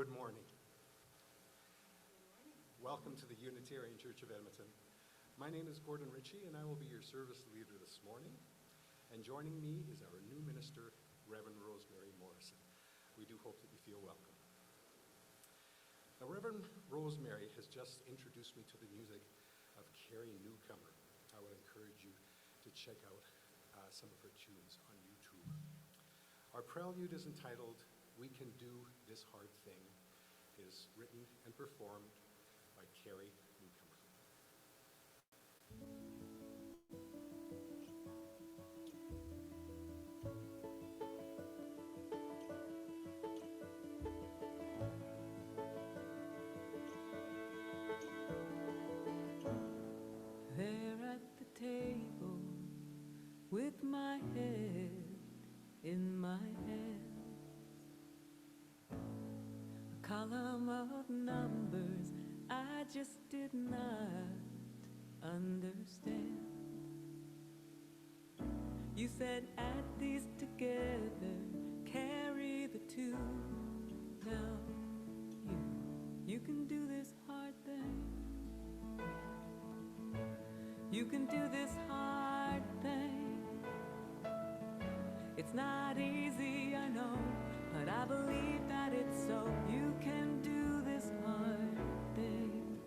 Good morning. Welcome to the Unitarian Church of Edmonton. My name is Gordon Ritchie, and I will be your service leader this morning. And joining me is our new minister, Rev Rosemary Morrison. We do hope that you feel welcome. Now, Rev Rosemary has just introduced me to the music of Carrie, Newcomer. I would encourage you to check out some of her tunes on YouTube. Our prelude is entitled, "We Can Do This Hard Thing." It is written and performed by Carrie, Newcomer. There at the table with my head in my hands, a column of numbers I just did not understand. You said add these together, carry the two. Now you can do this hard thing. You can do this hard thing. It's not easy, I know, but I believe that it's so. You can do this hard thing.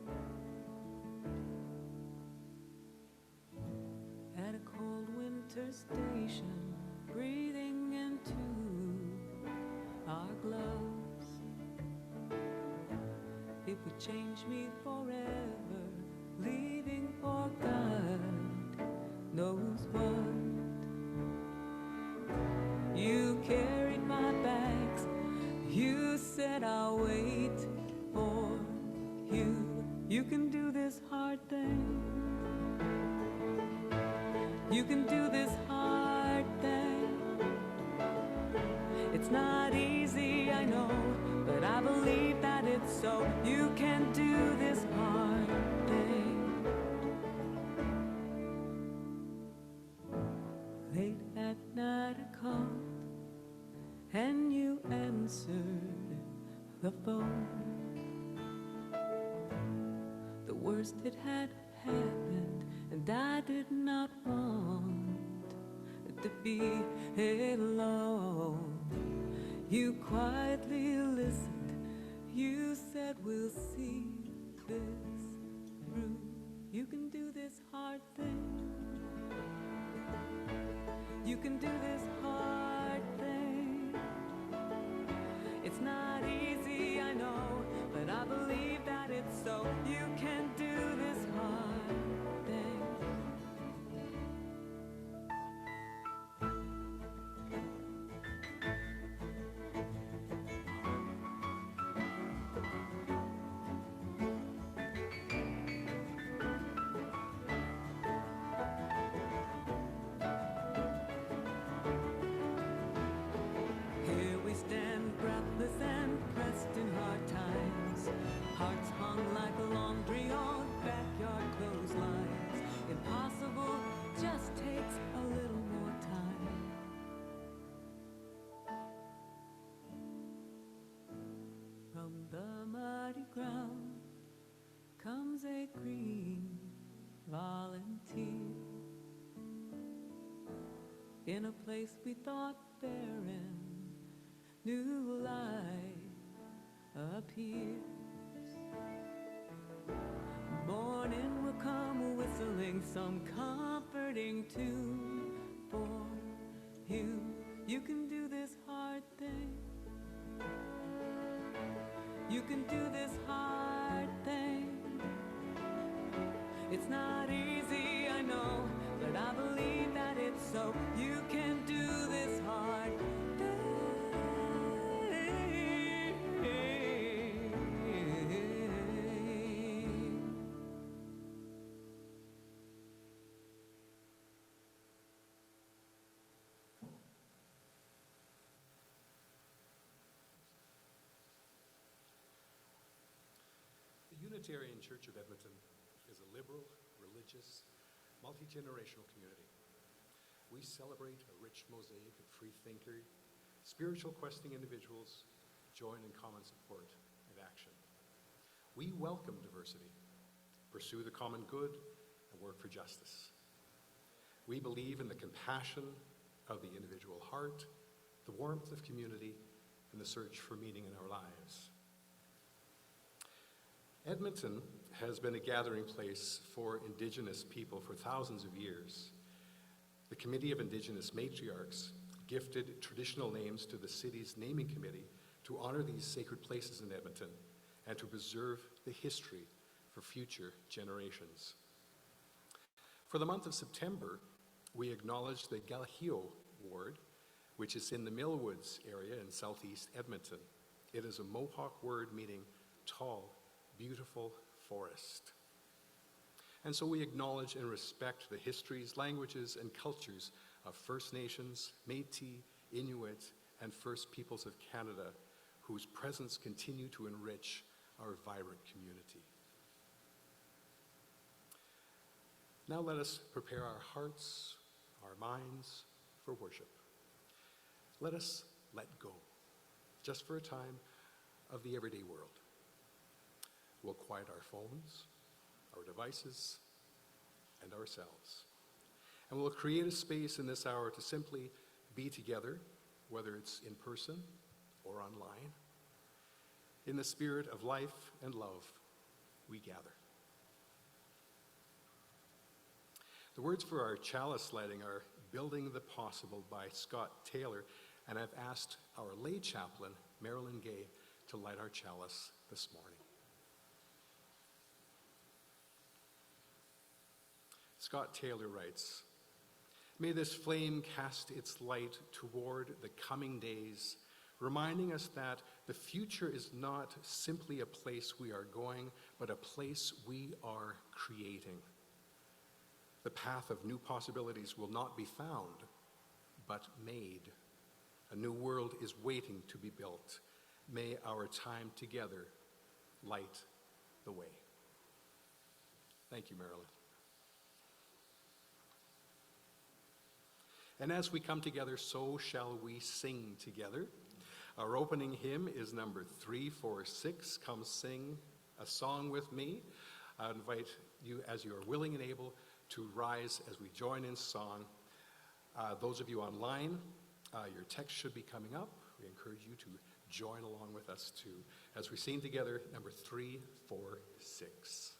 At a cold winter station, breathing into our gloves, it would change me forever, leaving for God knows what. You carried my bags, you said I'll wait for you. You can do this hard thing. You can do this hard thing. It's not easy, I know, but I believe that it's so. You can do this hard thing. Late at night I called, and you answered the phone. The worst it had happened, and I did not want to be alone. You quietly listened, you said we'll see this through. You can do this hard thing. You can do this hard thing. It's not easy, I know, but I believe that it's so. You can do this hard thing. Here we stand, breathless and pressed in hard times. Hearts hung like laundry on backyard clotheslines. Impossible just takes a little more time. From the muddy ground comes a green volunteer. In a place we thought barren, new life appears. Morning will come whistling some comforting tune for you. You can do this hard thing. You can do this hard thing. It's not easy, I know, but I believe that it's so. You can do this hard thing. The Unitarian Church of Edmonton is a liberal, religious, multi-generational community. We celebrate a rich mosaic of free thinker, spiritual questing individuals, join in common support and action. We welcome diversity, pursue the common good, and work for justice. We believe in the compassion of the individual heart, the warmth of community, and the search for meaning in our lives. Edmonton has been a gathering place for Indigenous people for thousands of years. The Committee of Indigenous Matriarchs gifted traditional names to the city's naming committee to honor these sacred places in Edmonton and to preserve the history for future generations. For the month of September, we acknowledge the Galahio ward, which is in the Millwoods area in southeast Edmonton. It is a Mohawk word meaning tall, beautiful forest. And so we acknowledge and respect the histories, languages, and cultures of First Nations, Métis, Inuit, and First Peoples of Canada, whose presence continue to enrich our vibrant community. Now let us prepare our hearts, our minds for worship. Let us let go, just for a time, of the everyday world. We'll quiet our phones, our devices, and ourselves. And we'll create a space in this hour to simply be together, whether it's in person or online. In the spirit of life and love, we gather. The words for our chalice lighting are Building the Possible by Scott Tayler, and I've asked our lay chaplain, Marilyn Gay, to light our chalice this morning. Scott Tayler writes, "May this flame cast its light toward the coming days, reminding us that the future is not simply a place we are going, but a place we are creating. The path of new possibilities will not be found, but made. A new world is waiting to be built. May our time together light the way." Thank you, Marilyn. And as we come together, so shall we sing together. Our opening hymn is number 346, Come Sing a Song with Me. I invite you, as you are willing and able, to rise as we join in song. Those of you online, your text should be coming up. We encourage you to join along with us too, as we sing together number 346.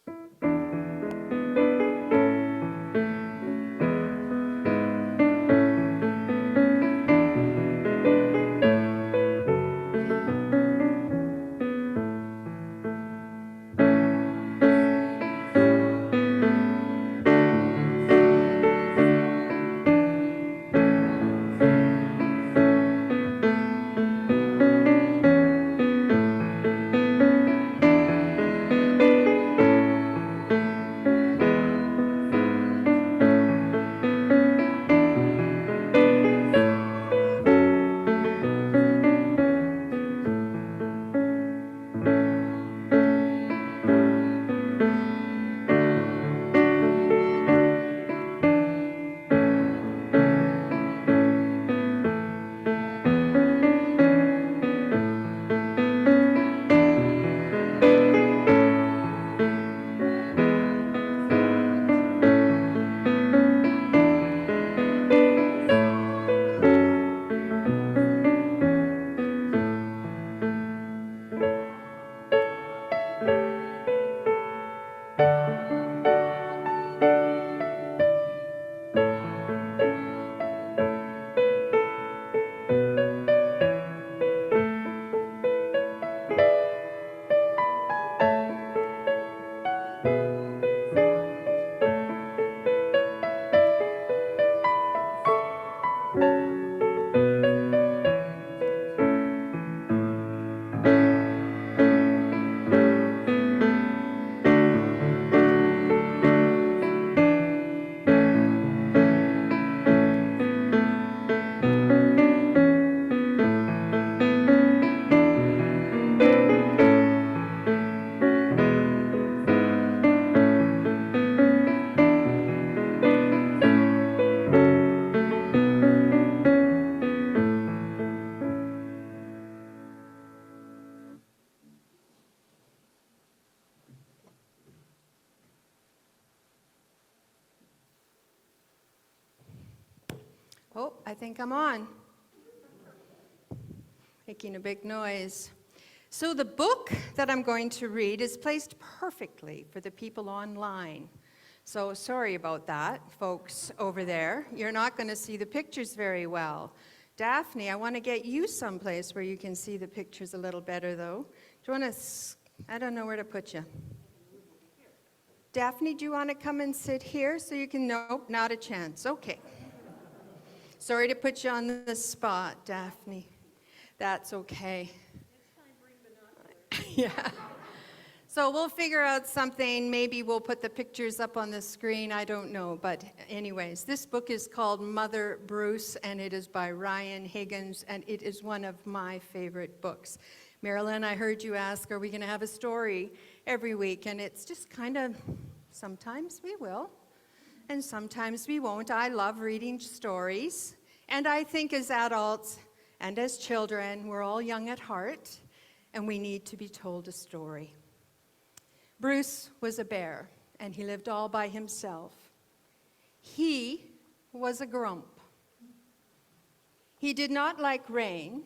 Oh, I think I'm on. Making a big noise. So the book that I'm going to read is placed perfectly for the people online. So sorry about that, folks over there. You're not going to see the pictures very well. Daphne, I want to get you someplace where you can see the pictures a little better, though. Do you want to, I don't know where to put you. Daphne, do you want to come and sit here so you can, nope, not a chance. Okay. Sorry to put you on the spot, Daphne. That's okay. Yeah. So we'll figure out something. Maybe we'll put the pictures up on the screen. I don't know. But anyways, this book is called Mother Bruce, and it is by Ryan Higgins, and it is one of my favorite books. Marilyn, I heard you ask, are we going to have a story every week? And it's just kind of, sometimes we will, and sometimes we won't. I love reading stories, and I think as adults and as children, we're all young at heart, and we need to be told a story. Bruce was a bear, and he lived all by himself. He was a grump. He did not like rain.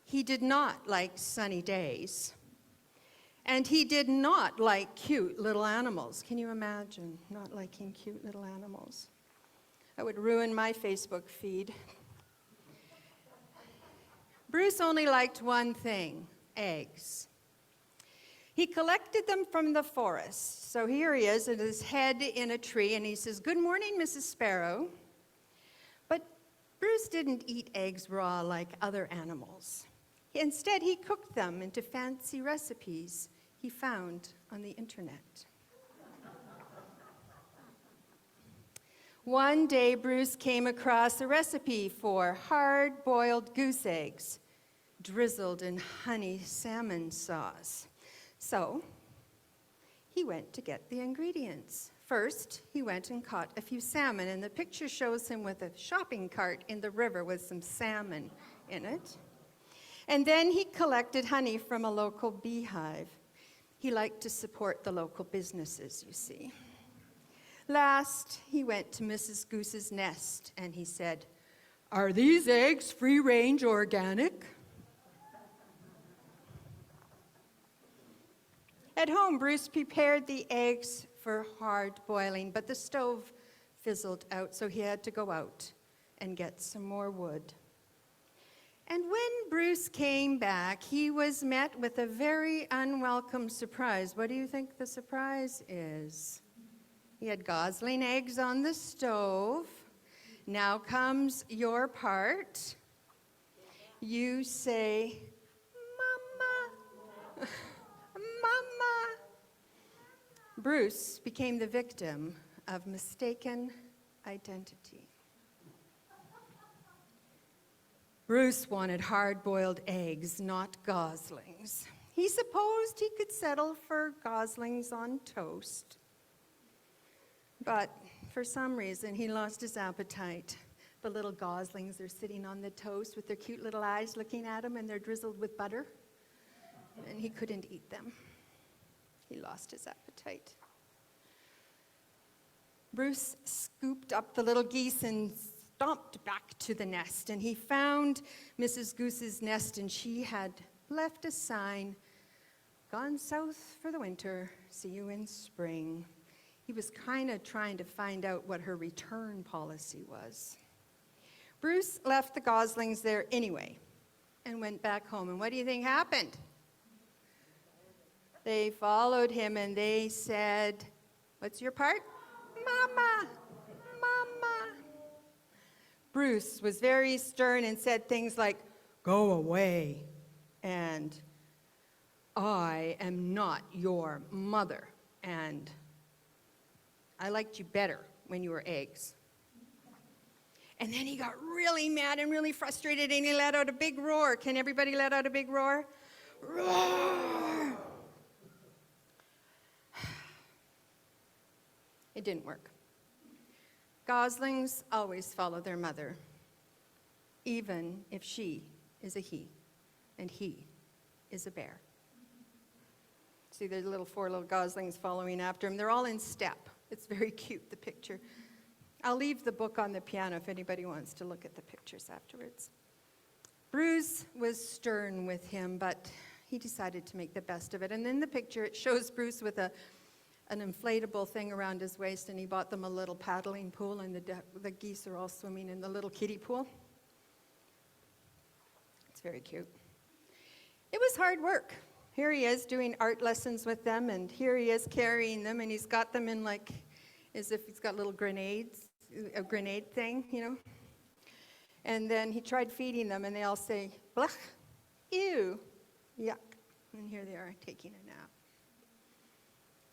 He did not like sunny days. And he did not like cute little animals. Can you imagine not liking cute little animals? That would ruin my Facebook feed. Bruce only liked one thing, eggs. He collected them from the forest. So here he is with his head in a tree, and he says, "Good morning, Mrs. Sparrow." But Bruce didn't eat eggs raw like other animals. Instead, he cooked them into fancy recipes he found on the internet. One day, Bruce came across a recipe for hard-boiled goose eggs drizzled in honey salmon sauce. So he went to get the ingredients. First, he went and caught a few salmon, and the picture shows him with a shopping cart in the river with some salmon in it. And then he collected honey from a local beehive. He liked to support the local businesses, you see. Last, he went to Mrs. Goose's nest, and he said, "Are these eggs free-range organic?" At home, Bruce prepared the eggs for hard boiling, but the stove fizzled out, so he had to go out and get some more wood. And when Bruce came back, he was met with a very unwelcome surprise. What do you think the surprise is? He had gosling eggs on the stove. Now comes your part. You say, "Mama." Mama. Bruce became the victim of mistaken identity. Bruce wanted hard-boiled eggs, not goslings. He supposed he could settle for goslings on toast. But for some reason, he lost his appetite. The little goslings are sitting on the toast with their cute little eyes looking at him, and they're drizzled with butter. And he couldn't eat them. He lost his appetite. Bruce scooped up the little geese and stomped back to the nest, and he found Mrs. Goose's nest, and she had left a sign, "Gone south for the winter, see you in spring." He was kind of trying to find out what her return policy was. Bruce left the goslings there anyway and went back home, and what do you think happened? They followed him, and they said, "What's your part?" "Mama, Mama." Bruce was very stern and said things like, "Go away," and "I am not your mother," and "I liked you better when you were eggs." And then he got really mad and really frustrated, and he let out a big roar. Can everybody let out a big roar? Roar! It didn't work. Goslings always follow their mother, even if she is a he, and he is a bear. See, there's four little goslings following after him. They're all in step. It's very cute, the picture. I'll leave the book on the piano if anybody wants to look at the pictures afterwards. Bruce was stern with him, but he decided to make the best of it. And in the picture, it shows Bruce with an inflatable thing around his waist, and he bought them a little paddling pool, and the geese are all swimming in the little kiddie pool. It's very cute. It was hard work. Here he is doing art lessons with them, and here he is carrying them, and he's got them in like, as if he's got little grenades, a grenade thing, you know. And then he tried feeding them, and they all say, blech, ew, yuck. And here they are taking a nap.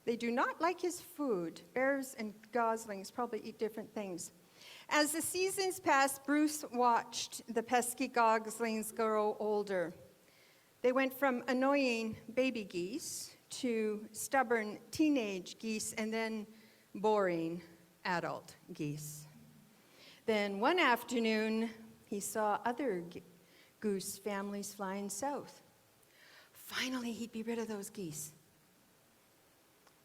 They do not like his food. Bears and goslings probably eat different things. As the seasons passed, Bruce watched the pesky goslings grow older. They went from annoying baby geese to stubborn teenage geese and then boring adult geese. Then one afternoon, he saw other goose families flying south. Finally, he'd be rid of those geese.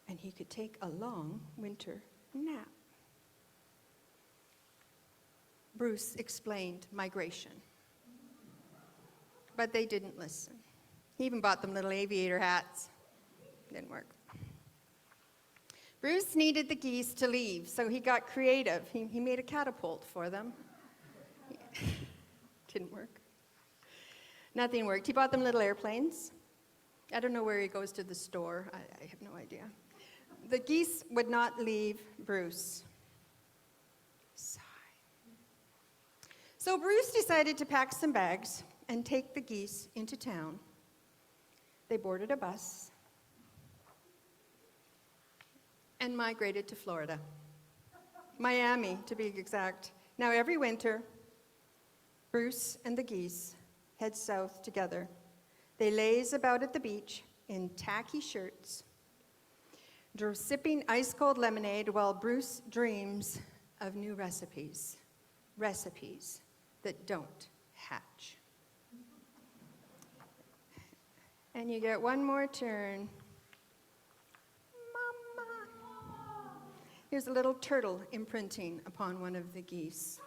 And he could take a long winter nap. Bruce explained migration. But they didn't listen. He even bought them little aviator hats. Didn't work. Bruce needed the geese to leave, so he got creative. He made a catapult for them. Didn't work. Nothing worked. He bought them little airplanes. I don't know where he goes to the store. I have no idea. The geese would not leave Bruce. Sigh. So Bruce decided to pack some bags and take the geese into town. They boarded a bus and migrated to Florida. Miami, to be exact. Now every winter, Bruce and the geese head south together. They laze about at the beach in tacky shirts, sipping ice-cold lemonade while Bruce dreams of new recipes that don't hatch. And you get one more turn. Mama. Here's a little turtle imprinting upon one of the geese.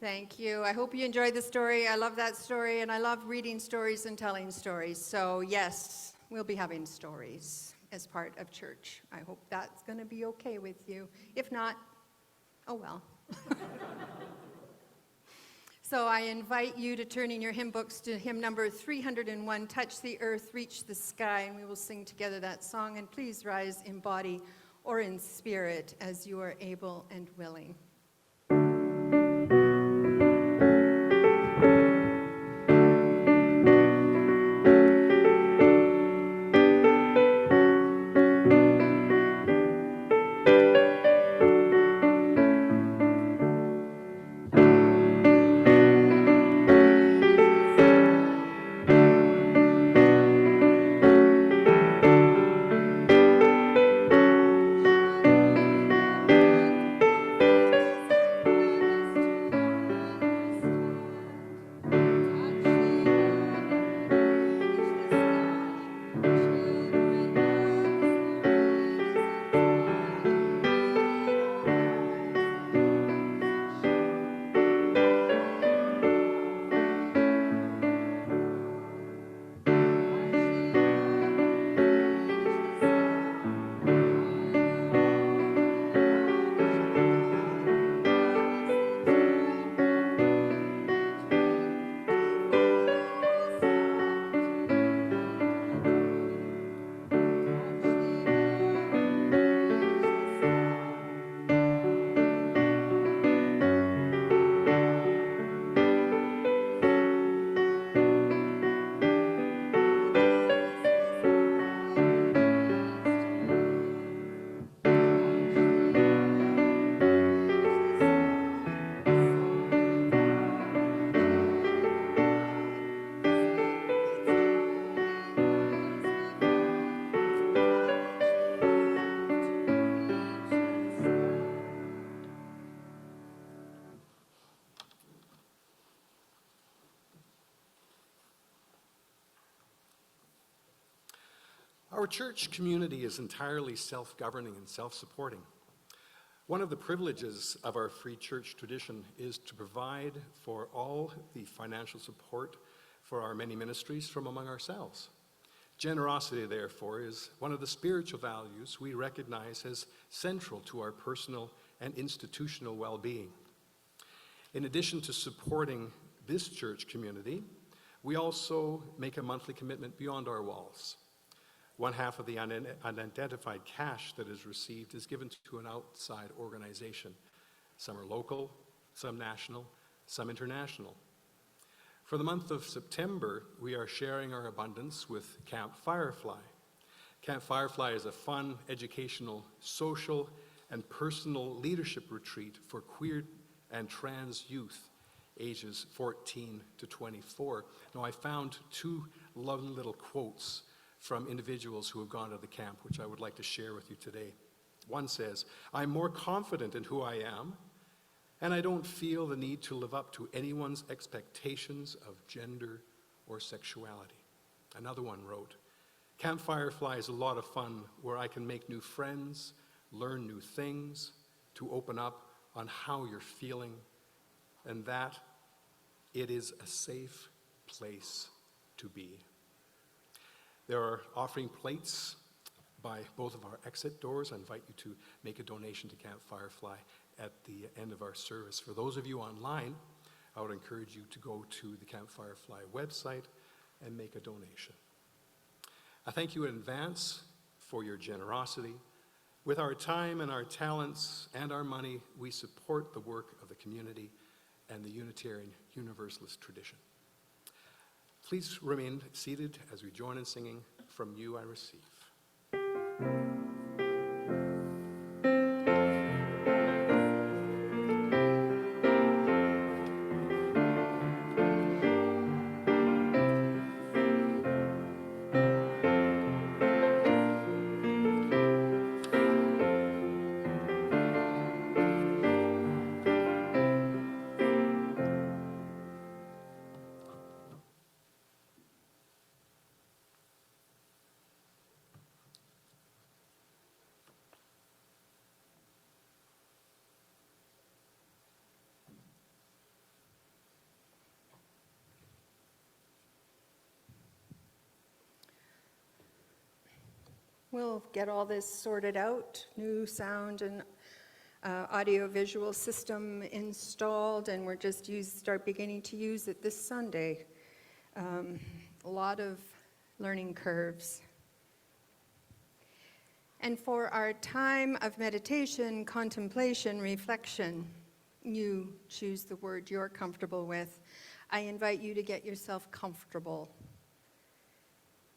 Thank you. I hope you enjoyed the story. I love that story, and I love reading stories and telling stories. So yes, we'll be having stories as part of church. I hope that's going to be okay with you. If not, oh well. So I invite you to turn in your hymn books to hymn number 301, Touch the Earth, Reach the Sky, and we will sing together that song. And please rise in body or in spirit as you are able and willing. Our church community is entirely self-governing and self-supporting. One of the privileges of our free church tradition is to provide for all the financial support for our many ministries from among ourselves. Generosity, therefore, is one of the spiritual values we recognize as central to our personal and institutional well-being. In addition to supporting this church community, we also make a monthly commitment beyond our walls. One half of the unidentified cash that is received is given to an outside organization. Some are local, some national, some international. For the month of September, we are sharing our abundance with fYrefly. fYrefly is a fun, educational, social, and personal leadership retreat for queer and trans youth ages 14 to 24. Now, I found two lovely little quotes from individuals who have gone to the camp, which I would like to share with you today. One says, "I'm more confident in who I am, and I don't feel the need to live up to anyone's expectations of gender or sexuality." Another one wrote, "fYrefly is a lot of fun where I can make new friends, learn new things, to open up on how you're feeling, and that it is a safe place to be." There are offering plates by both of our exit doors. I invite you to make a donation to fYrefly at the end of our service. For those of you online, I would encourage you to go to the fYrefly website and make a donation. I thank you in advance for your generosity. With our time and our talents and our money, we support the work of the community and the Unitarian Universalist tradition. Please remain seated as we join in singing "From You I Receive." We'll get all this sorted out, new sound and audio-visual system installed, and we're just start beginning to use it this Sunday. A lot of learning curves. And for our time of meditation, contemplation, reflection, you choose the word you're comfortable with. I invite you to get yourself comfortable.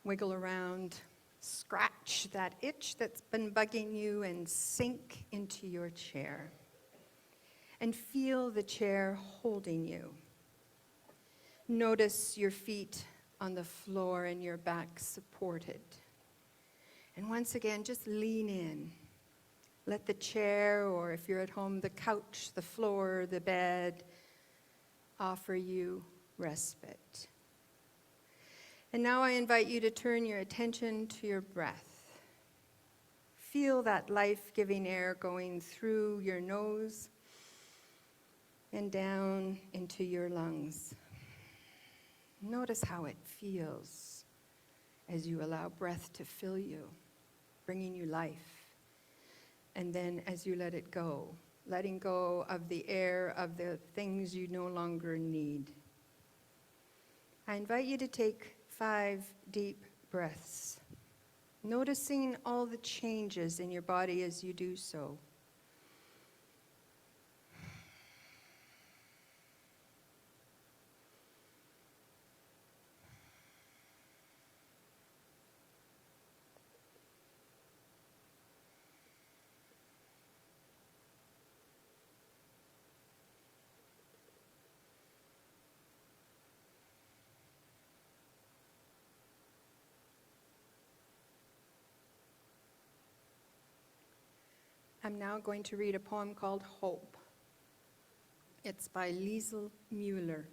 Wiggle around. Scratch that itch that's been bugging you and sink into your chair. And feel the chair holding you. Notice your feet on the floor and your back supported. And once again, just lean in. Let the chair, or if you're at home, the couch, the floor, the bed, offer you respite. And now I invite you to turn your attention to your breath. Feel that life-giving air going through your nose and down into your lungs. Notice how it feels as you allow breath to fill you, bringing you life. And then as you let it go, letting go of the air of the things you no longer need. I invite you to take 5 deep breaths, noticing all the changes in your body as you do so. I'm now going to read a poem called Hope. It's by Liesl Mueller.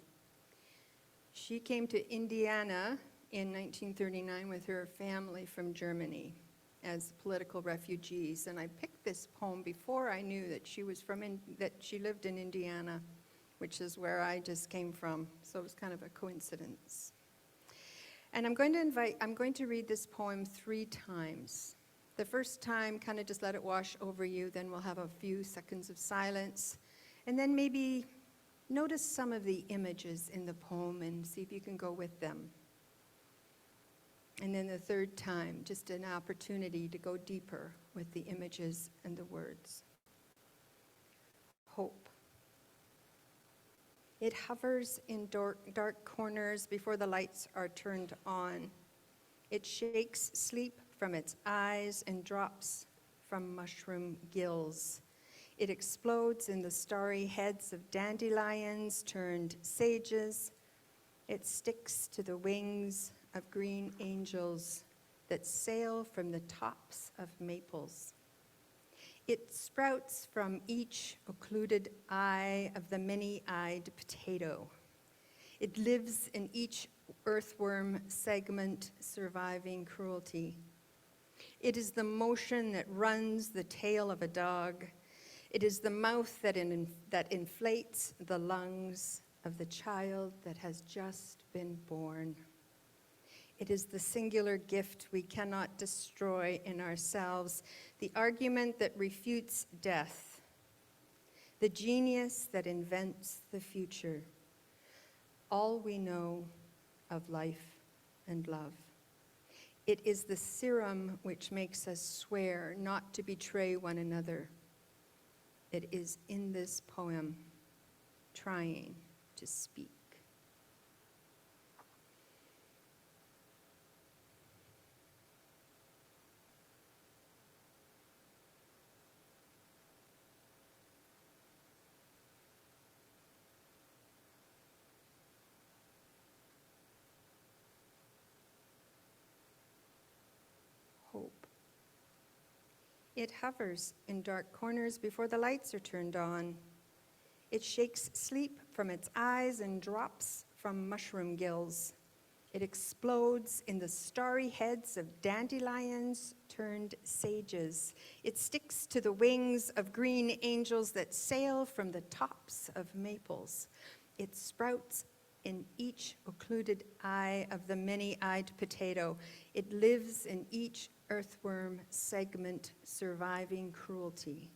She came to Indiana in 1939 with her family from Germany as political refugees. And I picked this poem before I knew that she was that she lived in Indiana, which is where I just came from. So it was kind of a coincidence. And I'm going to read this poem 3 times. The first time, kind of just let it wash over you, then we'll have a few seconds of silence. And then maybe notice some of the images in the poem and see if you can go with them. And then the third time, just an opportunity to go deeper with the images and the words. Hope. It hovers in dark corners before the lights are turned on. It shakes sleep from its eyes and drops from mushroom gills. It explodes in the starry heads of dandelions turned sages. It sticks to the wings of green angels that sail from the tops of maples. It sprouts from each occluded eye of the many-eyed potato. It lives in each earthworm segment surviving cruelty. It is the motion that runs the tail of a dog. It is the mouth that inflates the lungs of the child that has just been born. It is the singular gift we cannot destroy in ourselves, the argument that refutes death, the genius that invents the future, all we know of life and love. It is the serum which makes us swear not to betray one another. It is in this poem, trying to speak. Hope. It hovers in dark corners before the lights are turned on. It shakes sleep from its eyes and drops from mushroom gills. It explodes in the starry heads of dandelions turned sages. It sticks to the wings of green angels that sail from the tops of maples. It sprouts in each occluded eye of the many-eyed potato. It lives in each earthworm segment surviving cruelty.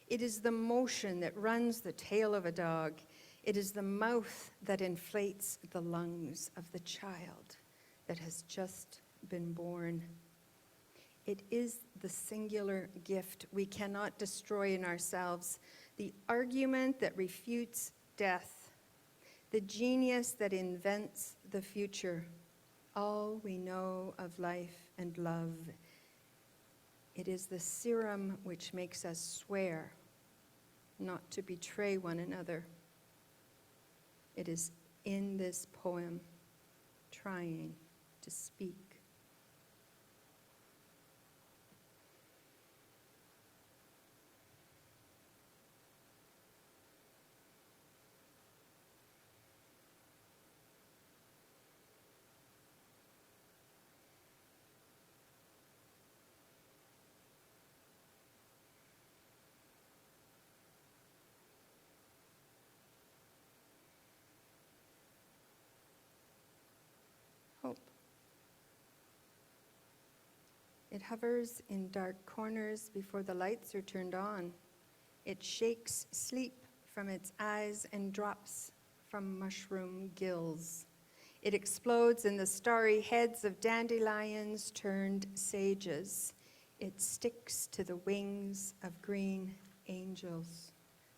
It is the motion that runs the tail of a dog. It is the mouth that inflates the lungs of the child that has just been born. It is the singular gift we cannot destroy in ourselves, the argument that refutes death, the genius that invents the future, all we know of life and love. It is the serum which makes us swear not to betray one another. It is in this poem, trying to speak. Hope. It hovers in dark corners before the lights are turned on. It shakes sleep from its eyes and drops from mushroom gills. It explodes in the starry heads of dandelions turned sages. It sticks to the wings of green angels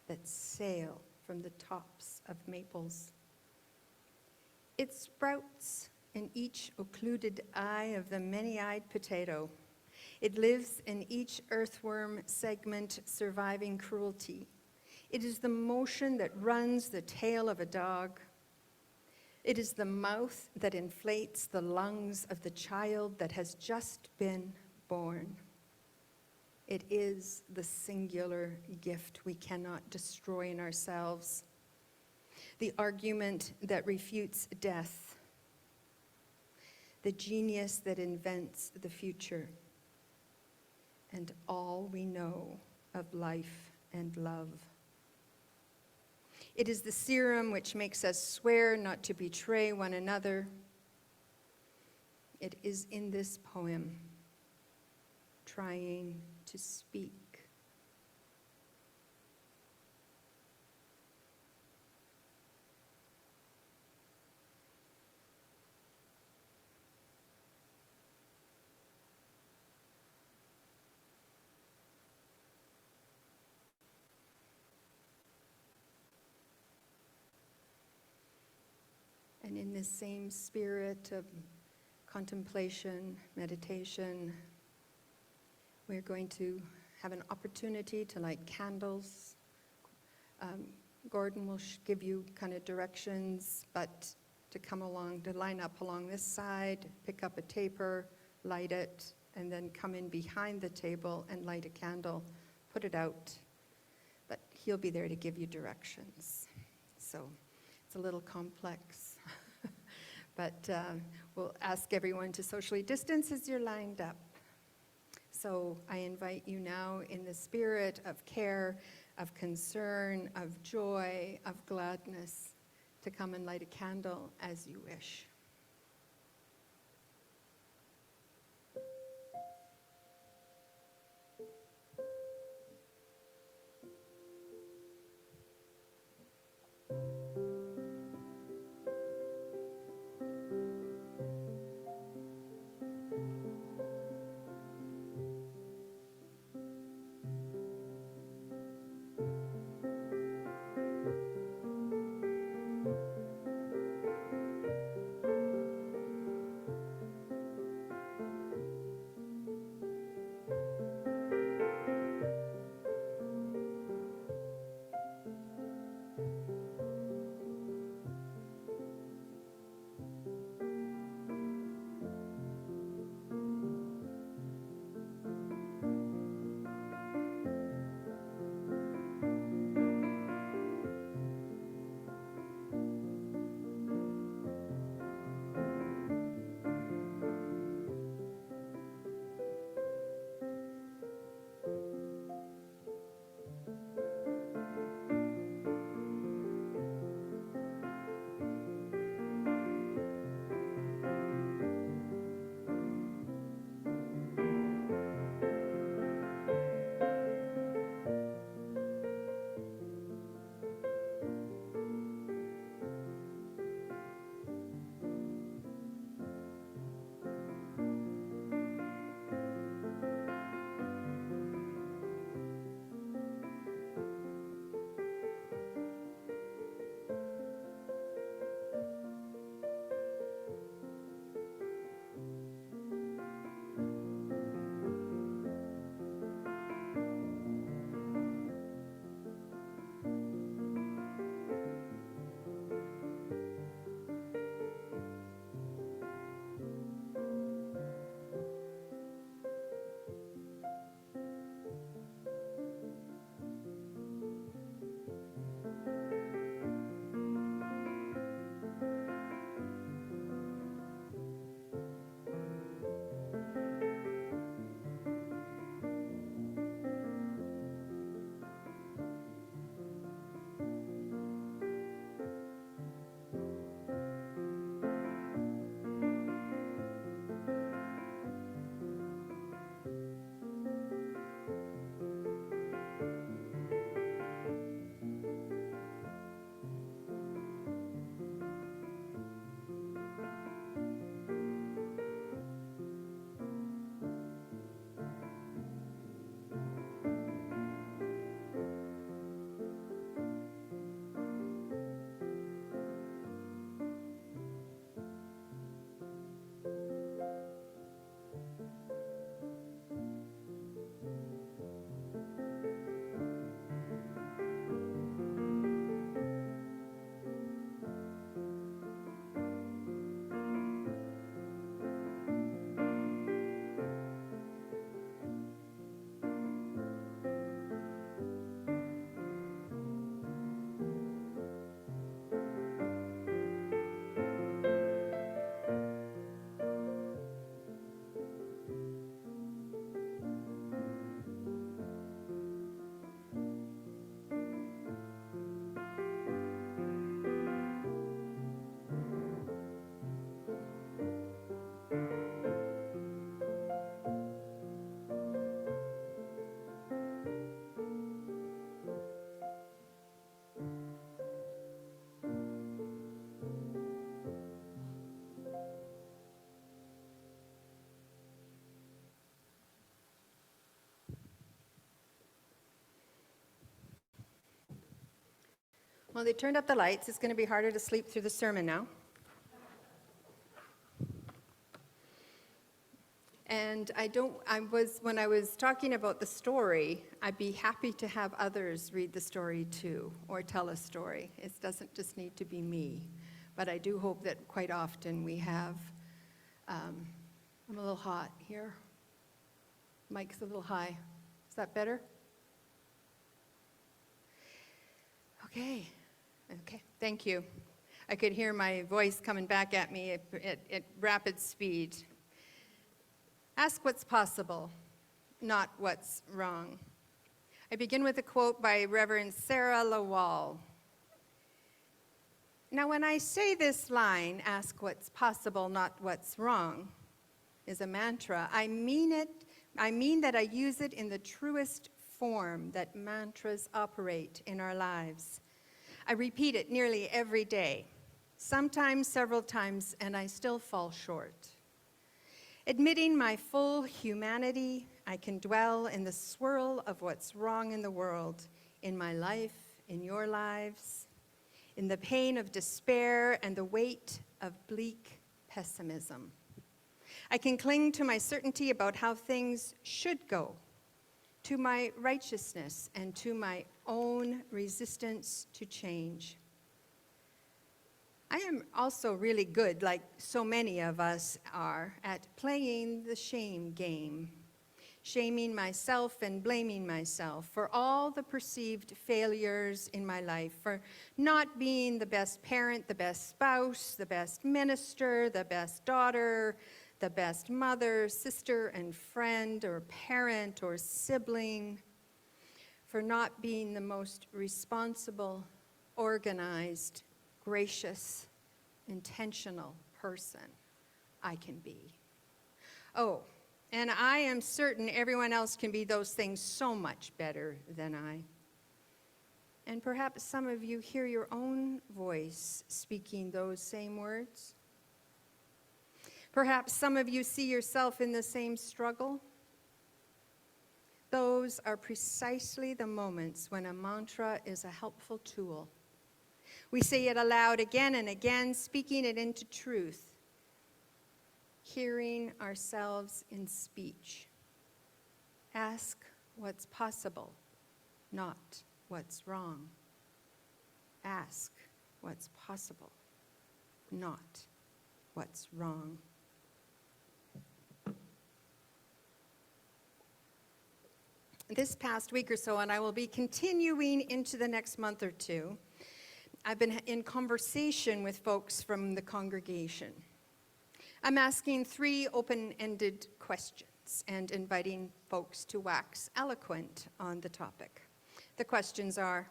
that sail from the tops of maples. It sprouts in each occluded eye of the many-eyed potato. It lives in each earthworm segment surviving cruelty. It is the motion that runs the tail of a dog. It is the mouth that inflates the lungs of the child that has just been born. It is the singular gift we cannot destroy in ourselves, the argument that refutes death, the genius that invents the future, and all we know of life and love. It is the serum which makes us swear not to betray one another. It is in this poem, trying to speak. And in this same spirit of contemplation, meditation, we're going to have an opportunity to light candles. Gordon will give you kind of directions, but to come along, to line up along this side, pick up a taper, light it, and then come in behind the table and light a candle, put it out. But he'll be there to give you directions. So it's a little complex. But we'll ask everyone to socially distance as you're lined up. So I invite you now in the spirit of care, of concern, of joy, of gladness, to come and light a candle as you wish. Well, they turned up the lights. It's going to be harder to sleep through the sermon now. And when I was talking about the story, I'd be happy to have others read the story too, or tell a story. It doesn't just need to be me. But I do hope that quite often we have, I'm a little hot here. Mic's a little high. Is that better? Okay, thank you. I could hear my voice coming back at me at rapid speed. Ask what's possible, not what's wrong. I begin with a quote by Reverend Sarah Lawal. Now, when I say this line, ask what's possible, not what's wrong, is a mantra, I mean that I use it in the truest form that mantras operate in our lives. I repeat it nearly every day, sometimes several times, and I still fall short. Admitting my full humanity, I can dwell in the swirl of what's wrong in the world, in my life, in your lives, in the pain of despair and the weight of bleak pessimism. I can cling to my certainty about how things should go, to my righteousness and to my own resistance to change. I am also really good, like so many of us are, at playing the shame game, shaming myself and blaming myself for all the perceived failures in my life, for not being the best parent, the best spouse, the best minister, the best daughter, the best mother, sister, and friend, or parent, or sibling, for not being the most responsible, organized, gracious, intentional person I can be. Oh, and I am certain everyone else can be those things so much better than I. And perhaps some of you hear your own voice speaking those same words. Perhaps some of you see yourself in the same struggle. Those are precisely the moments when a mantra is a helpful tool. We say it aloud again and again, speaking it into truth, hearing ourselves in speech. Ask what's possible, not what's wrong. Ask what's possible, not what's wrong. This past week or so, and I will be continuing into the next month or two, I've been in conversation with folks from the congregation. I'm asking 3 open-ended questions and inviting folks to wax eloquent on the topic. The questions are,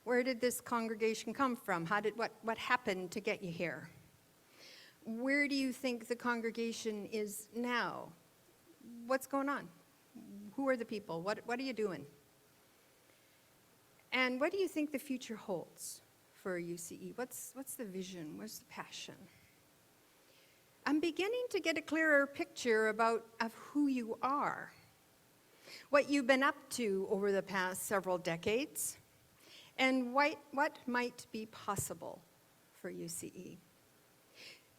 where did this congregation come from? What happened to get you here? Where do you think the congregation is now? What's going on? Who are the people? What are you doing? And what do you think the future holds for UCE? What's the vision? What's the passion? I'm beginning to get a clearer picture of who you are, what you've been up to over the past several decades, and what might be possible for UCE.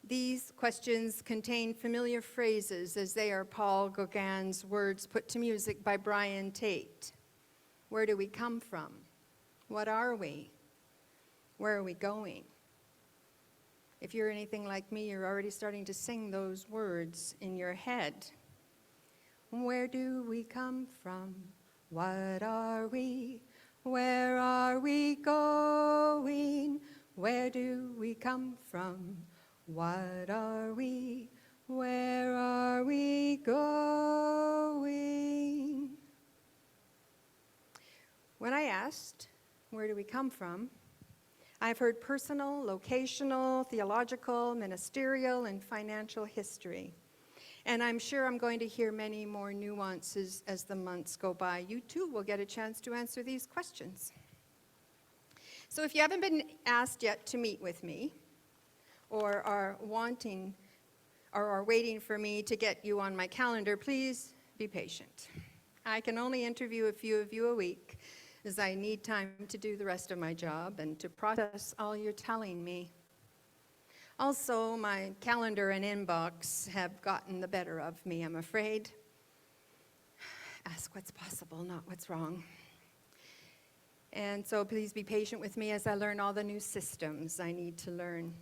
These questions contain familiar phrases as they are Paul Gauguin's words put to music by Brian Tate. Where do we come from? What are we? Where are we going? If you're anything like me, you're already starting to sing those words in your head. Where do we come from? What are we? Where are we going? Where do we come from? What are we? Where are we going? When I asked, where do we come from? I've heard personal, locational, theological, ministerial, and financial history. And I'm sure I'm going to hear many more nuances as the months go by. You too will get a chance to answer these questions. So if you haven't been asked yet to meet with me, or are wanting or are waiting for me to get you on my calendar, please be patient. I can only interview a few of you a week, as I need time to do the rest of my job and to process all you're telling me. Also, my calendar and inbox have gotten the better of me, I'm afraid. Ask what's possible, not what's wrong. And so please be patient with me as I learn all the new systems I need to learn.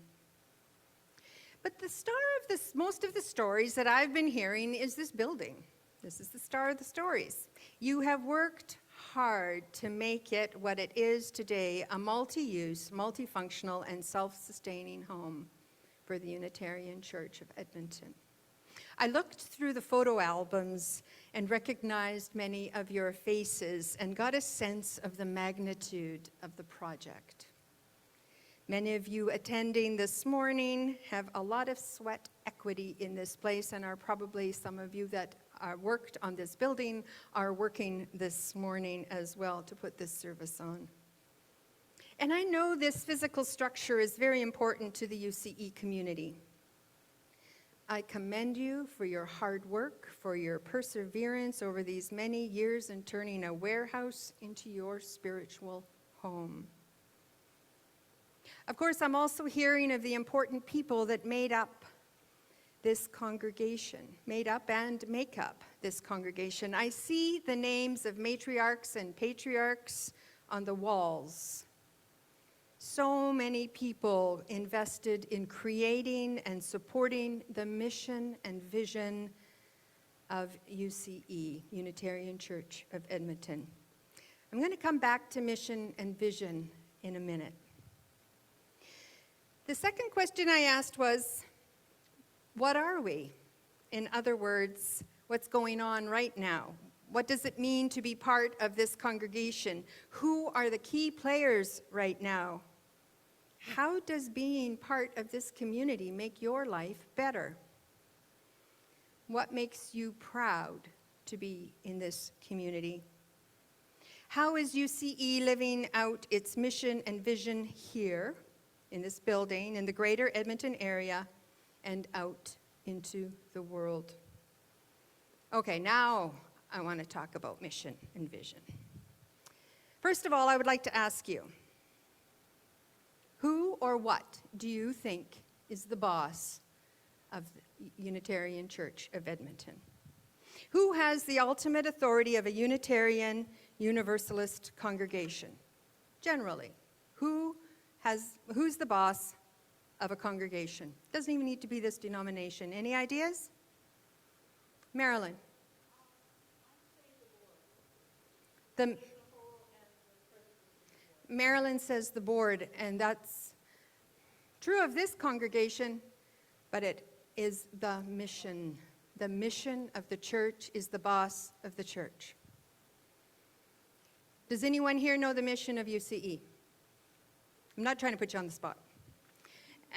But the star of this, most of the stories that I've been hearing is this building. This is the star of the stories. You have worked hard to make it what it is today, a multi-use, multifunctional, and self-sustaining home for the Unitarian Church of Edmonton. I looked through the photo albums and recognized many of your faces and got a sense of the magnitude of the project. Many of you attending this morning have a lot of sweat equity in this place, and are probably some of you that worked on this building are working this morning as well to put this service on. And I know this physical structure is very important to the UCE community. I commend you for your hard work, for your perseverance over these many years in turning a warehouse into your spiritual home. Of course, I'm also hearing of the important people that made up this congregation, made up and make up this congregation. I see the names of matriarchs and patriarchs on the walls. So many people invested in creating and supporting the mission and vision of UCE, Unitarian Church of Edmonton. I'm going to come back to mission and vision in a minute. The second question I asked was, what are we? In other words, what's going on right now? What does it mean to be part of this congregation? Who are the key players right now? How does being part of this community make your life better? What makes you proud to be in this community? How is UCE living out its mission and vision here, in this building, in the greater Edmonton area, and out into the world? Okay, now I want to talk about mission and vision. First of all, I would like to ask you, who or what do you think is the boss of the Unitarian Church of Edmonton? Who has the ultimate authority of a Unitarian Universalist congregation? Generally, who's the boss of a congregation? Doesn't even need to be this denomination. Any ideas? Marilyn. Marilyn says the board, and that's true of this congregation, but it is the mission. The mission of the church is the boss of the church. Does anyone here know the mission of UCE? I'm not trying to put you on the spot.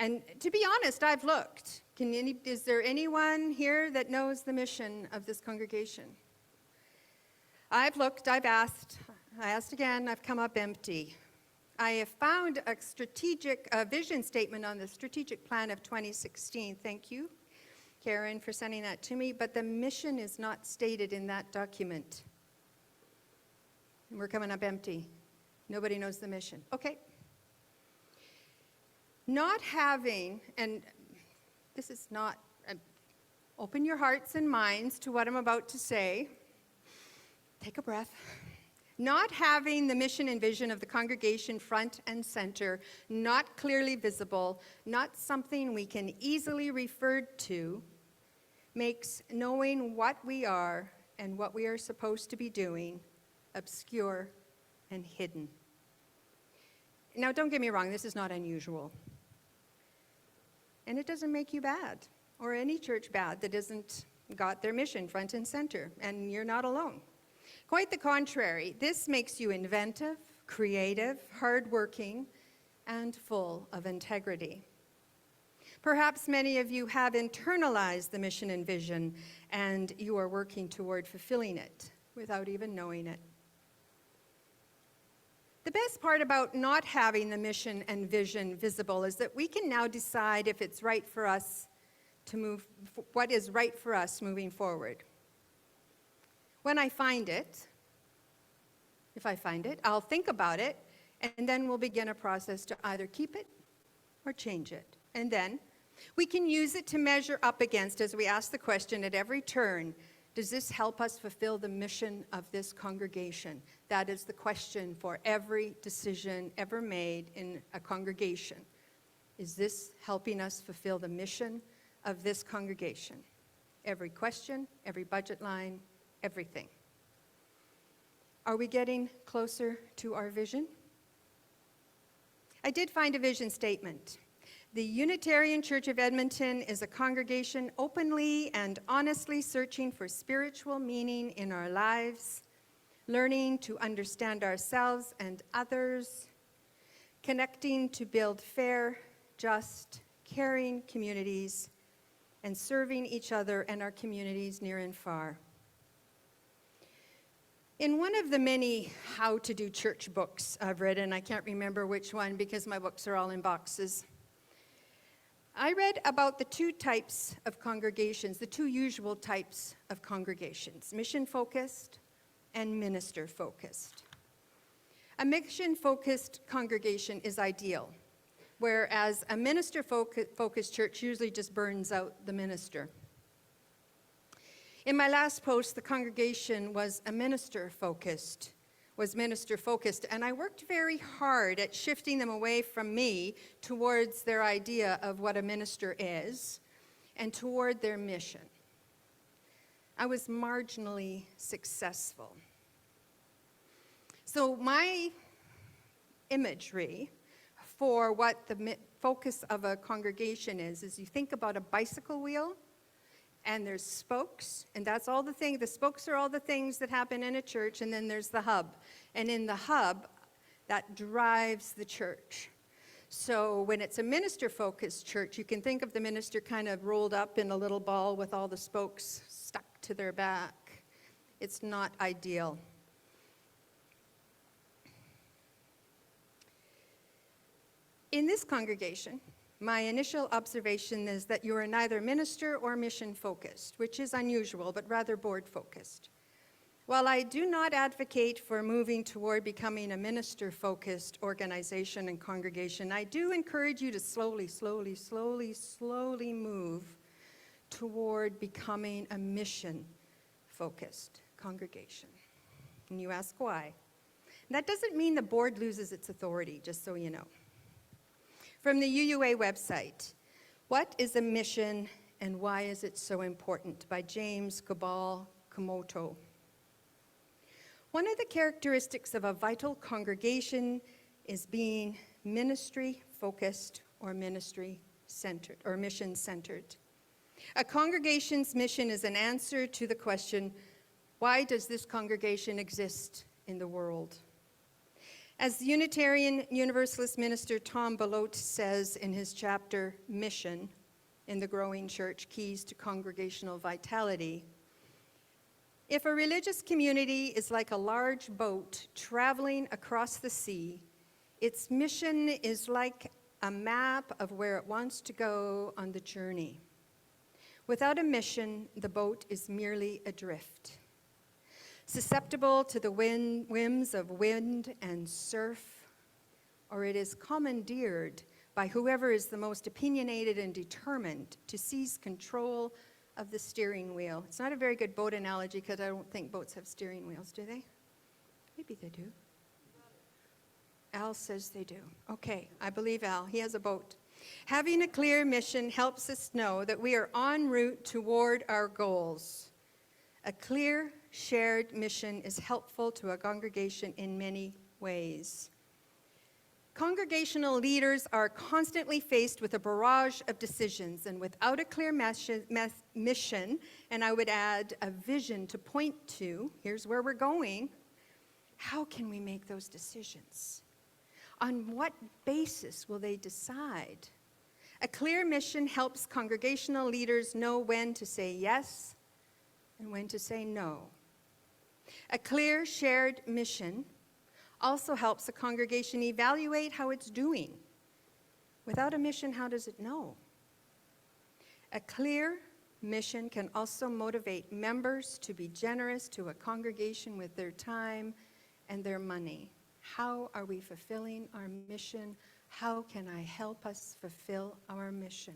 And to be honest, I've looked. Is there anyone here that knows the mission of this congregation? I've looked, I've asked, I asked again, I've come up empty. I have found a strategic vision statement on the strategic plan of 2016. Thank you, Karen, for sending that to me, but the mission is not stated in that document. And we're coming up empty. Nobody knows the mission. Okay. Not having, and this is not, open your hearts and minds to what I'm about to say. Take a breath. Not having the mission and vision of the congregation front and center, not clearly visible, not something we can easily refer to, makes knowing what we are and what we are supposed to be doing obscure and hidden. Now, don't get me wrong, this is not unusual. And it doesn't make you bad, or any church bad that isn't got their mission front and center, and you're not alone. Quite the contrary, this makes you inventive, creative, hardworking, and full of integrity. Perhaps many of you have internalized the mission and vision, and you are working toward fulfilling it without even knowing it. The best part about not having the mission and vision visible is that we can now decide if it's right for us to move, what is right for us moving forward. When I find it, If I find it, I'll think about it, and then we'll begin a process to either keep it or change it. And then we can use it to measure up against as we ask the question at every turn, does this help us fulfill the mission of this congregation? That is the question for every decision ever made in a congregation. Is this helping us fulfill the mission of this congregation? Every question, every budget line, everything. Are we getting closer to our vision? I did find a vision statement. The Unitarian Church of Edmonton is a congregation openly and honestly searching for spiritual meaning in our lives, learning to understand ourselves and others, connecting to build fair, just, caring communities, and serving each other and our communities near and far. In one of the many how to do church books I've read, and I can't remember which one because my books are all in boxes, I read about the two types of congregations, the two usual types of congregations, mission-focused and minister-focused. A mission-focused congregation is ideal, whereas a minister-focused church usually just burns out the minister. In my last post, the congregation was minister-focused, and I worked very hard at shifting them away from me towards their idea of what a minister is and toward their mission. I was marginally successful. So my imagery for what the focus of a congregation is you think about a bicycle wheel, and there's spokes, and that's all the things. The spokes are all the things that happen in a church, and then there's the hub. And in the hub, that drives the church. So when it's a minister-focused church, you can think of the minister kind of rolled up in a little ball with all the spokes stuck to their back. It's not ideal. In this congregation, my initial observation is that you are neither minister or mission-focused, which is unusual, but rather board-focused. While I do not advocate for moving toward becoming a minister-focused organization and congregation, I do encourage you to slowly move toward becoming a mission-focused congregation. And you ask why? And that doesn't mean the board loses its authority, just so you know. From the UUA website, What is a Mission and Why is it so important? By James Komoto. One of the characteristics of a vital congregation is being ministry-focused or ministry-centered or mission-centered. A congregation's mission is an answer to the question, why does this congregation exist in the world? As the Unitarian Universalist minister Tom Belote says in his chapter, Mission, in the Growing Church, Keys to Congregational Vitality, if a religious community is like a large boat traveling across the sea, its mission is like a map of where it wants to go on the journey. Without a mission, the boat is merely adrift, susceptible to the whims of wind and surf, or it is commandeered by whoever is the most opinionated and determined to seize control of the steering wheel. It's not a very good boat analogy because I don't think boats have steering wheels, do they? Maybe they do. Al says they do. Okay, I believe Al. He has a boat. Having a clear mission helps us know that we are en route toward our goals. A clear, shared mission is helpful to a congregation in many ways. Congregational leaders are constantly faced with a barrage of decisions, and without a clear mission, and I would add a vision to point to, here's where we're going, how can we make those decisions? On what basis will they decide? A clear mission helps congregational leaders know when to say yes and when to say no. A clear shared mission also helps a congregation evaluate how it's doing. Without a mission, how does it know? A clear mission can also motivate members to be generous to a congregation with their time and their money. How are we fulfilling our mission? How can I help us fulfill our mission?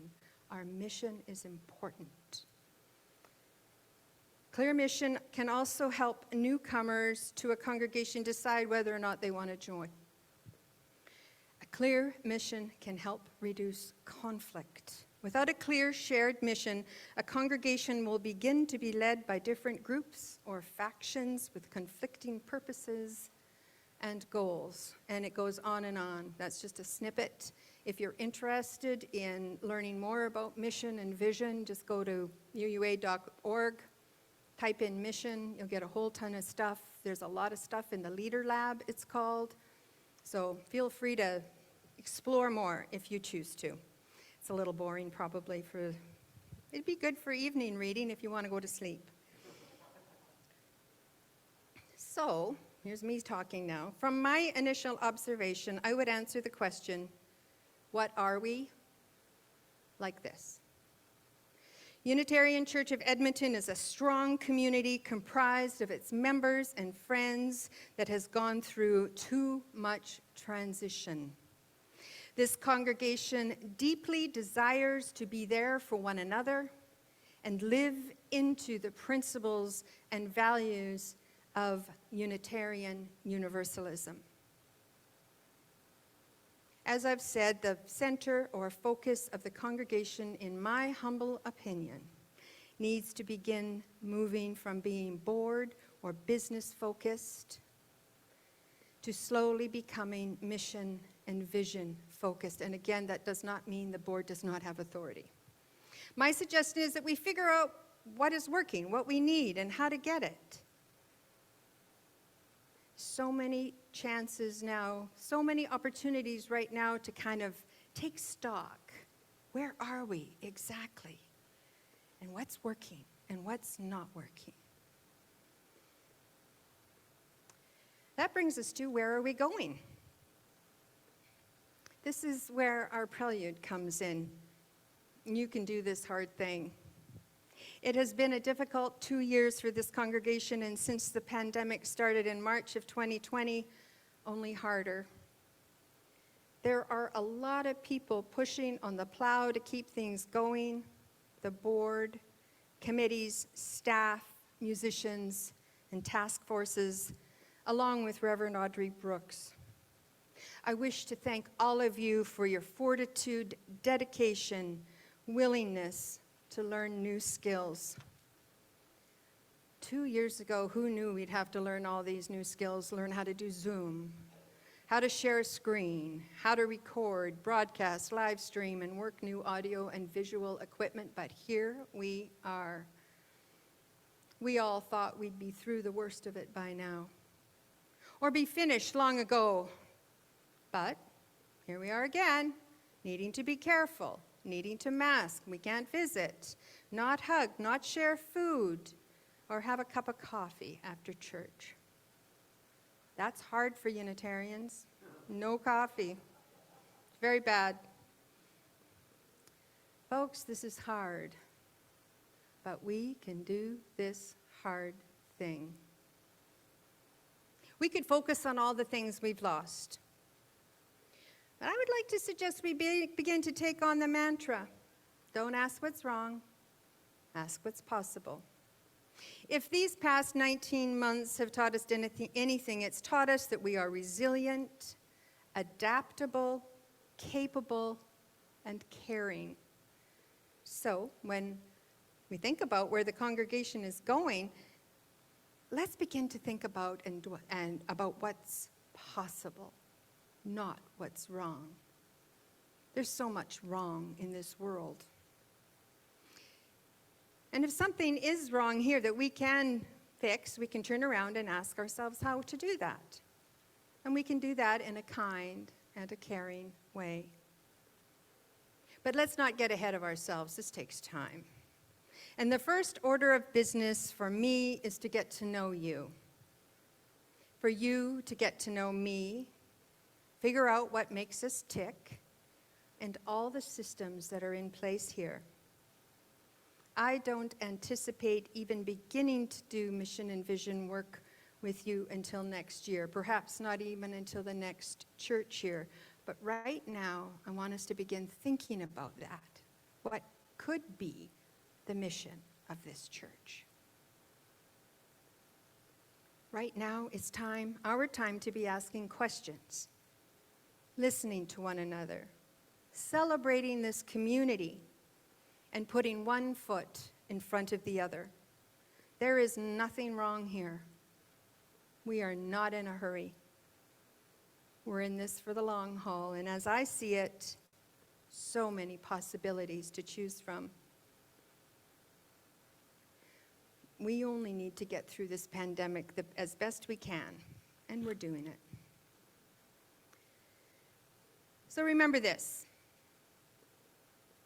Our mission is important. Clear mission can also help newcomers to a congregation decide whether or not they want to join. A clear mission can help reduce conflict. Without a clear shared mission, a congregation will begin to be led by different groups or factions with conflicting purposes and goals. And it goes on and on. That's just a snippet. If you're interested in learning more about mission and vision, just go to uua.org, type in mission, you'll get a whole ton of stuff. There's a lot of stuff in the Leader Lab, it's called. So feel free to explore more if you choose to. It's a little boring probably it'd be good for evening reading if you want to go to sleep. So, here's me talking now. From my initial observation, I would answer the question, what are we? Like this. Unitarian Church of Edmonton is a strong community comprised of its members and friends that has gone through too much transition. This congregation deeply desires to be there for one another and live into the principles and values of Unitarian Universalism. As I've said, the center or focus of the congregation, in my humble opinion, needs to begin moving from being board or business focused to slowly becoming mission and vision focused. And again, that does not mean the board does not have authority. My suggestion is that we figure out what is working, what we need, and how to get it. So many chances now, so many opportunities right now to kind of take stock. Where are we exactly? And what's working and what's not working? That brings us to, where are we going? This is where our Prelude comes in. You can do this hard thing. It has been a difficult 2 years for this congregation, and since the pandemic started in March of 2020, only harder. There are a lot of people pushing on the plow to keep things going. The board, committees, staff, musicians, and task forces, along with Reverend Audrey Brooks. I wish to thank all of you for your fortitude, dedication, willingness to learn new skills. 2 years ago, who knew we'd have to learn all these new skills, learn how to do Zoom, how to share a screen, how to record, broadcast, live stream, and work new audio and visual equipment, but here we are. We all thought we'd be through the worst of it by now, or be finished long ago. But here we are again, needing to be careful, needing to mask. We can't visit, not hug, not share food, or have a cup of coffee after church. That's hard for Unitarians. No coffee. Very bad. Folks, this is hard. But we can do this hard thing. We could focus on all the things we've lost. But I would like to suggest we begin to take on the mantra. Don't ask what's wrong. Ask what's possible. If these past 19 months have taught us anything, it's taught us that we are resilient, adaptable, capable, and caring. So when we think about where the congregation is going, let's begin to think about about what's possible, not what's wrong. There's so much wrong in this world. And if something is wrong here that we can fix, we can turn around and ask ourselves how to do that. And we can do that in a kind and a caring way. But let's not get ahead of ourselves. This takes time. And the first order of business for me is to get to know you. For you to get to know me, figure out what makes us tick, and all the systems that are in place here. I don't anticipate even beginning to do mission and vision work with you until next year, perhaps not even until the next church year. But right now, I want us to begin thinking about that. What could be the mission of this church? Right now, it's time, our time, to be asking questions, listening to one another, celebrating this community, and putting one foot in front of the other. There is nothing wrong here. We are not in a hurry. We're in this for the long haul, and as I see it, so many possibilities to choose from. We only need to get through this pandemic as best we can, and we're doing it. So remember this.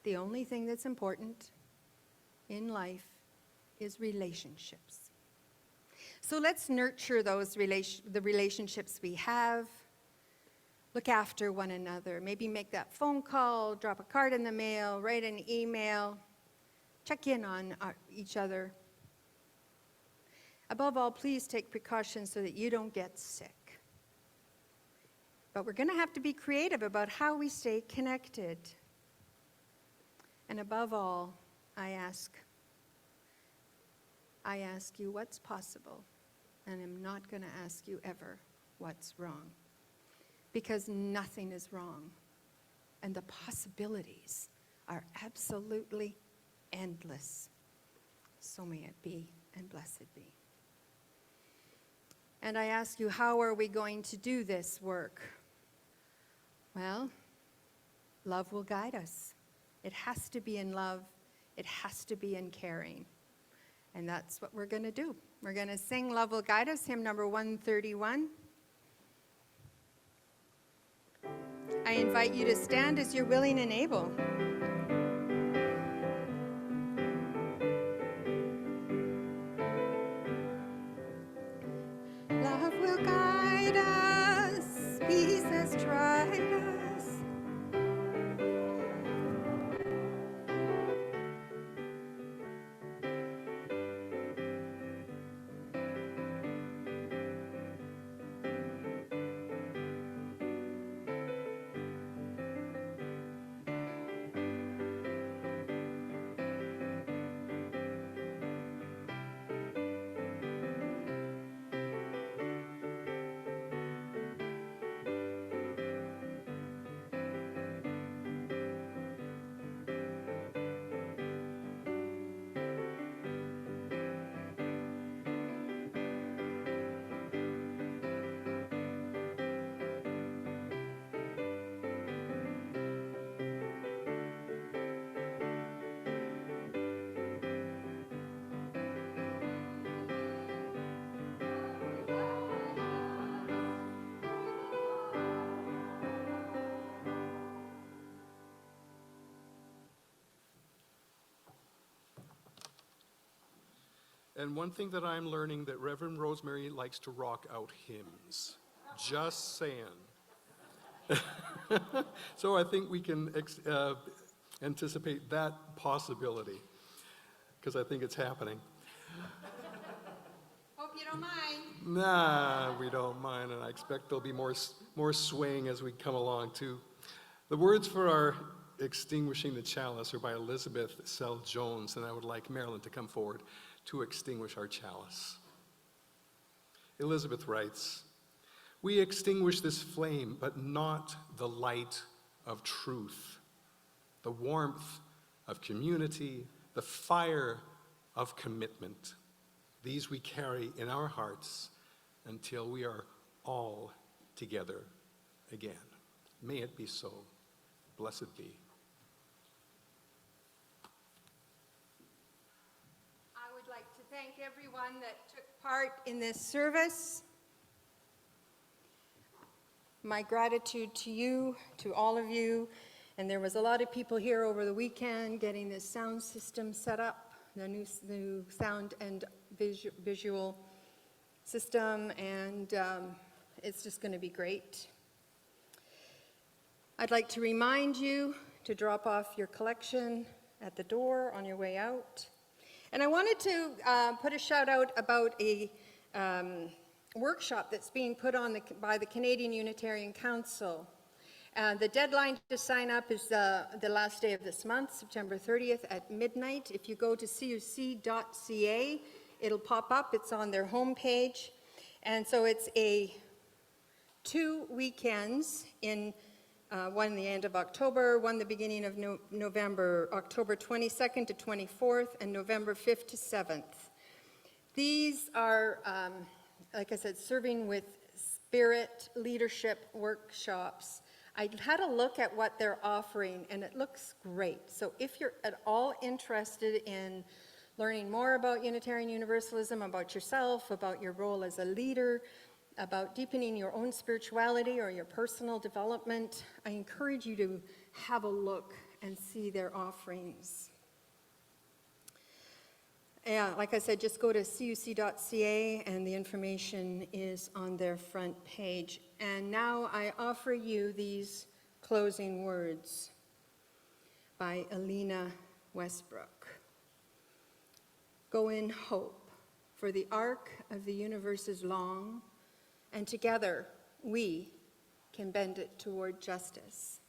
The only thing that's important in life is relationships. So let's nurture the relationships we have. Look after one another. Maybe make that phone call, drop a card in the mail, write an email, check in on each other. Above all, please take precautions so that you don't get sick. But we're going to have to be creative about how we stay connected. And above all, I ask you what's possible, and I'm not going to ask you ever what's wrong. Because nothing is wrong, and the possibilities are absolutely endless. So may it be, and blessed be. And I ask you, how are we going to do this work? Well, love will guide us. It has to be in love. It has to be in caring. And that's what we're going to do. We're going to sing Love Will Guide Us, hymn number 131. I invite you to stand as you're willing and able. Love will guide us, peace has tried us. And one thing that I'm learning, that Reverend Rosemary likes to rock out hymns. Just saying. So I think we can anticipate that possibility, because I think it's happening. Hope you don't mind. Nah, we don't mind, and I expect there'll be more swaying as we come along, too. The words for our Extinguishing the Chalice are by Elizabeth Sell Jones, and I would like Marilyn to come forward to extinguish our chalice. Elizabeth writes, "We extinguish this flame, but not the light of truth, the warmth of community, the fire of commitment. These we carry in our hearts until we are all together again. May it be so. Blessed be." I would like to thank everyone that took part in this service. My gratitude to you, to all of you, and there was a lot of people here over the weekend getting this sound system set up, the new sound and visual system, and it's just going to be great. I'd like to remind you to drop off your collection at the door on your way out. And I wanted to put a shout out about a workshop that's being put on by the Canadian Unitarian Council. The deadline to sign up is the last day of this month, September 30th at midnight. If you go to cuc.ca, it'll pop up. It's on their homepage. And so it's 2 weekends, one the end of October, one the beginning of November, October 22nd to 24th, and November 5th to 7th. These are, like I said, serving with spirit leadership workshops. I had a look at what they're offering, and it looks great. So if you're at all interested in learning more about Unitarian Universalism, about yourself, about your role as a leader, about deepening your own spirituality or your personal development, I encourage you to have a look and see their offerings. Yeah, like I said, just go to cuc.ca and the information is on their front page. And now I offer you these closing words by Alina Westbrook. Go in hope, for the arc of the universe is long, and together we can bend it toward justice.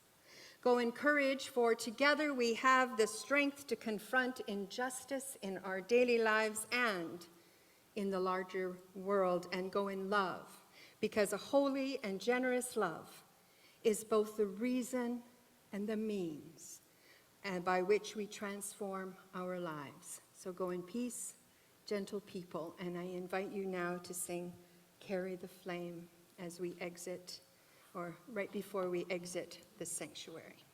Go in courage, for together we have the strength to confront injustice in our daily lives and in the larger world. And go in love, because a holy and generous love is both the reason and the means and by which we transform our lives. So go in peace, gentle people, and I invite you now to sing Carry the Flame as we exit, or right before we exit the sanctuary.